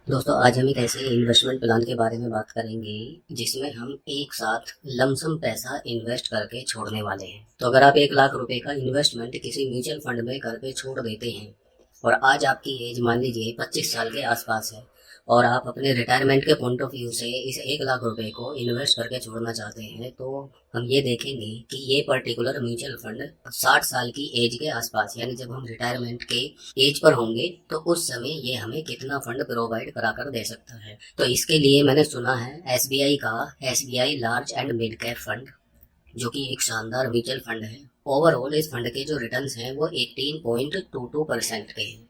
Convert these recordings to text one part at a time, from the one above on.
दोस्तों आज हम एक ऐसे इन्वेस्टमेंट प्लान के बारे में बात करेंगे जिसमें हम एक साथ लमसम पैसा इन्वेस्ट करके छोड़ने वाले हैं। तो अगर आप 1 लाख रुपए का इन्वेस्टमेंट किसी म्यूचुअल फंड में करके छोड़ देते हैं और आज आपकी एज मान लीजिए 25 साल के आसपास है और आप अपने रिटायरमेंट के पॉइंट ऑफ व्यू से इस 1 लाख रुपए को इन्वेस्ट करके छोड़ना चाहते हैं, तो हम ये देखेंगे कि ये पर्टिकुलर म्यूचुअल फंड 60 साल की एज के आसपास यानी जब हम रिटायरमेंट के एज पर होंगे तो उस समय ये हमें कितना फंड प्रोवाइड कराकर दे सकता है। तो इसके लिए मैंने सुना है एसबीआई का SBI large and mid cap fund, जो कि एक शानदार म्यूचुअल फंड है। ओवरऑल इस फंड के जो रिटर्न्स हैं वो 18.22% के हैं।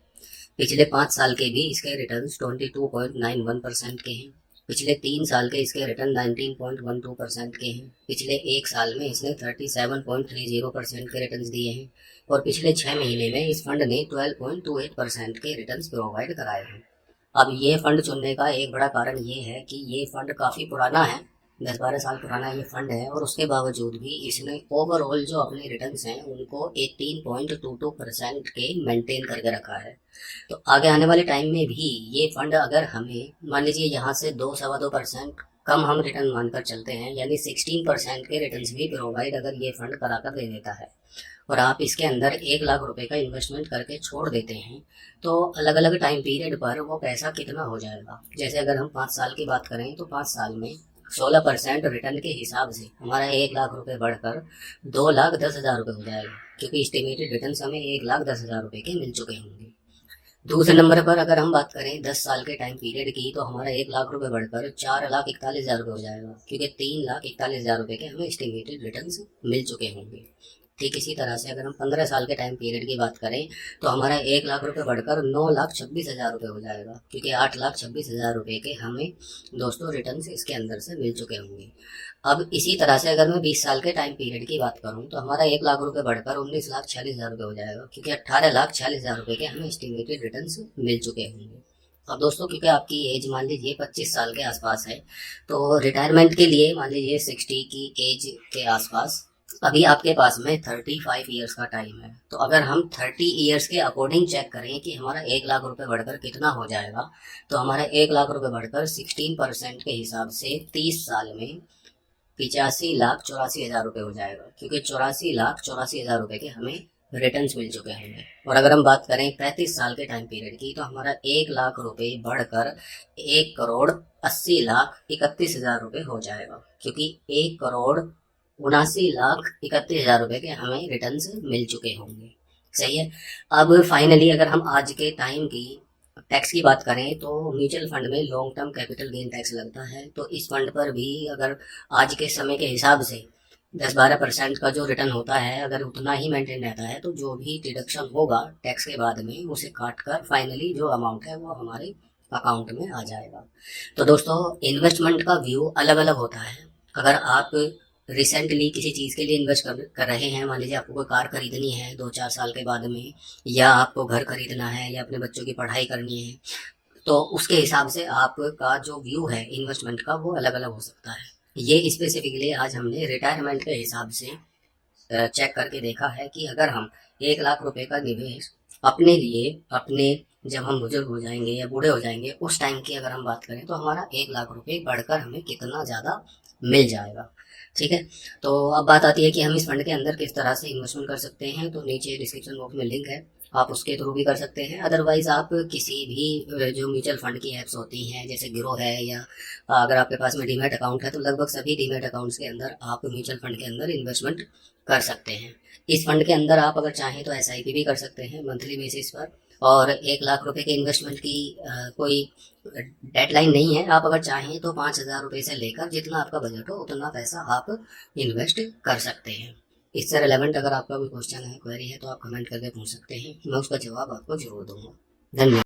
पिछले 5 साल के भी इसके रिटर्न 22.91% के हैं। पिछले 3 साल के इसके रिटर्न 19.12% के हैं। पिछले 1 साल में इसने 37.30% के रिटर्न दिए हैं और पिछले 6 महीने में इस फंड ने 12.28% के रिटर्न प्रोवाइड कराए हैं। अब ये फंड चुनने का एक बड़ा कारण ये है कि ये फंड काफ़ी पुराना है, 10-12 साल पुराना ये फंड है और उसके बावजूद भी इसने ओवरऑल जो अपने रिटर्न्स हैं उनको 18.22% के मेंटेन करके रखा है। तो आगे आने वाले टाइम में भी ये फंड अगर हमें मान लीजिए यहाँ से 2-2.25% कम हम रिटर्न मानकर चलते हैं, यानी 16% के रिटर्न्स भी प्रोवाइड अगर ये फंड कराकर दे देता है और आप इसके अंदर 1 लाख रुपए का इन्वेस्टमेंट करके छोड़ देते हैं, तो अलग अलग टाइम पीरियड पर वो पैसा कितना हो जाएगा। जैसे अगर हम 5 साल की बात करें तो 5 साल में 16% रिटर्न के हिसाब से हमारा 1 लाख रुपए बढ़कर 2,10,000 रुपये हो जाएगा, क्योंकि इस्टीमेटेड रिटर्न हमें 1,10,000 रुपये के मिल चुके होंगे। दूसरे नंबर पर अगर हम बात करें 10 साल के टाइम पीरियड की, तो हमारा 1 लाख रुपए बढ़कर 4,41,000 रुपये हो जाएगा, क्योंकि 3,41,000 रुपये के हमें एस्टिमेटेड रिटर्न मिल चुके होंगे। ठीक इसी तरह से अगर हम 15 साल के टाइम पीरियड की बात करें तो हमारा 1 लाख रुपए बढ़कर 9,26,000 रुपये हो जाएगा, क्योंकि 8,26,000 रुपये के हमें दोस्तों रिटर्न इसके अंदर से मिल चुके होंगे। अब इसी तरह से अगर मैं 20 साल के टाइम पीरियड की बात करूं तो हमारा 1 लाख रुपए बढ़कर 19,46,000 रुपये हो जाएगा, क्योंकि 18,46,000 रुपये के हमें एस्टिमेटेड रिटर्न मिल चुके होंगे। अब दोस्तों क्योंकि आपकी एज मान लीजिए 25 साल के आसपास है, तो रिटायरमेंट के लिए मान लीजिए 60 की एज के आसपास अभी आपके पास में 35 ईयर्स का टाइम है। तो अगर हम 30 ईयर्स के अकॉर्डिंग चेक करें कि हमारा 1 लाख रुपए बढ़कर कितना हो जाएगा, तो हमारा 1 लाख रुपए बढ़कर 16% के हिसाब से 30 साल में 85,84,000 रुपये हो जाएगा, क्योंकि 84,84,000 रुपये के हमें रिटर्न मिल चुके हैं। और अगर हम बात करें 35 साल के टाइम पीरियड की, तो हमारा 1 लाख रुपए बढ़कर 1,80,31,000 रुपये हो जाएगा, क्योंकि 1,79,31,000 रुपये के हमें रिटर्न मिल चुके होंगे। सही है। अब फाइनली अगर हम आज के टाइम की टैक्स की बात करें तो म्यूचुअल फंड में long term capital gain tax लगता है। तो इस फंड पर भी अगर आज के समय के हिसाब से 10-12% का जो रिटर्न होता है, अगर उतना ही मेंटेन रहता है, तो जो भी डिडक्शन होगा टैक्स के बाद में उसे काट कर फाइनली जो अमाउंट है वो हमारे अकाउंट में आ जाएगा। तो दोस्तों इन्वेस्टमेंट का व्यू अलग अलग होता है। अगर आप रिसेंटली किसी चीज़ के लिए इन्वेस्ट कर रहे हैं, मान लीजिए आपको कोई कार खरीदनी है 2-4 साल के बाद में, या आपको घर खरीदना है, या अपने बच्चों की पढ़ाई करनी है, तो उसके हिसाब से आपका जो व्यू है इन्वेस्टमेंट का वो अलग अलग हो सकता है। ये स्पेसिफिकली आज हमने रिटायरमेंट के हिसाब से चेक करके देखा है कि अगर हम 1 लाख रुपए का निवेश अपने लिए, अपने जब हम बुजुर्ग हो जाएंगे या बूढ़े हो जाएंगे उस टाइम की अगर हम बात करें, तो हमारा 1 लाख रुपए बढ़कर हमें कितना ज़्यादा मिल जाएगा। ठीक है। तो अब बात आती है कि हम इस फंड के अंदर किस तरह से इन्वेस्टमेंट कर सकते हैं। तो नीचे डिस्क्रिप्शन बॉक्स में लिंक है, आप उसके थ्रू भी कर सकते हैं। अदरवाइज आप किसी भी जो म्यूचुअल फंड की एप्स होती हैं जैसे ग्रो है, या अगर आपके पास में डीमैट अकाउंट है तो लगभग सभी डीमैट अकाउंट्स के अंदर आप म्यूचुअल फंड के अंदर इन्वेस्टमेंट कर सकते हैं। इस फंड के अंदर आप अगर चाहें तो एसआईपी भी कर सकते हैं मंथली बेसिस पर। और 1 लाख रुपए के इन्वेस्टमेंट की कोई डेडलाइन नहीं है। आप अगर चाहें तो 5,000 रुपये से लेकर जितना आपका बजट हो उतना पैसा आप इन्वेस्ट कर सकते हैं। इससे रिलेवेंट अगर आपका कोई क्वेश्चन है, क्वेरी है, तो आप कमेंट करके पूछ सकते हैं, मैं उसका जवाब आपको जरूर दूंगा। धन्यवाद।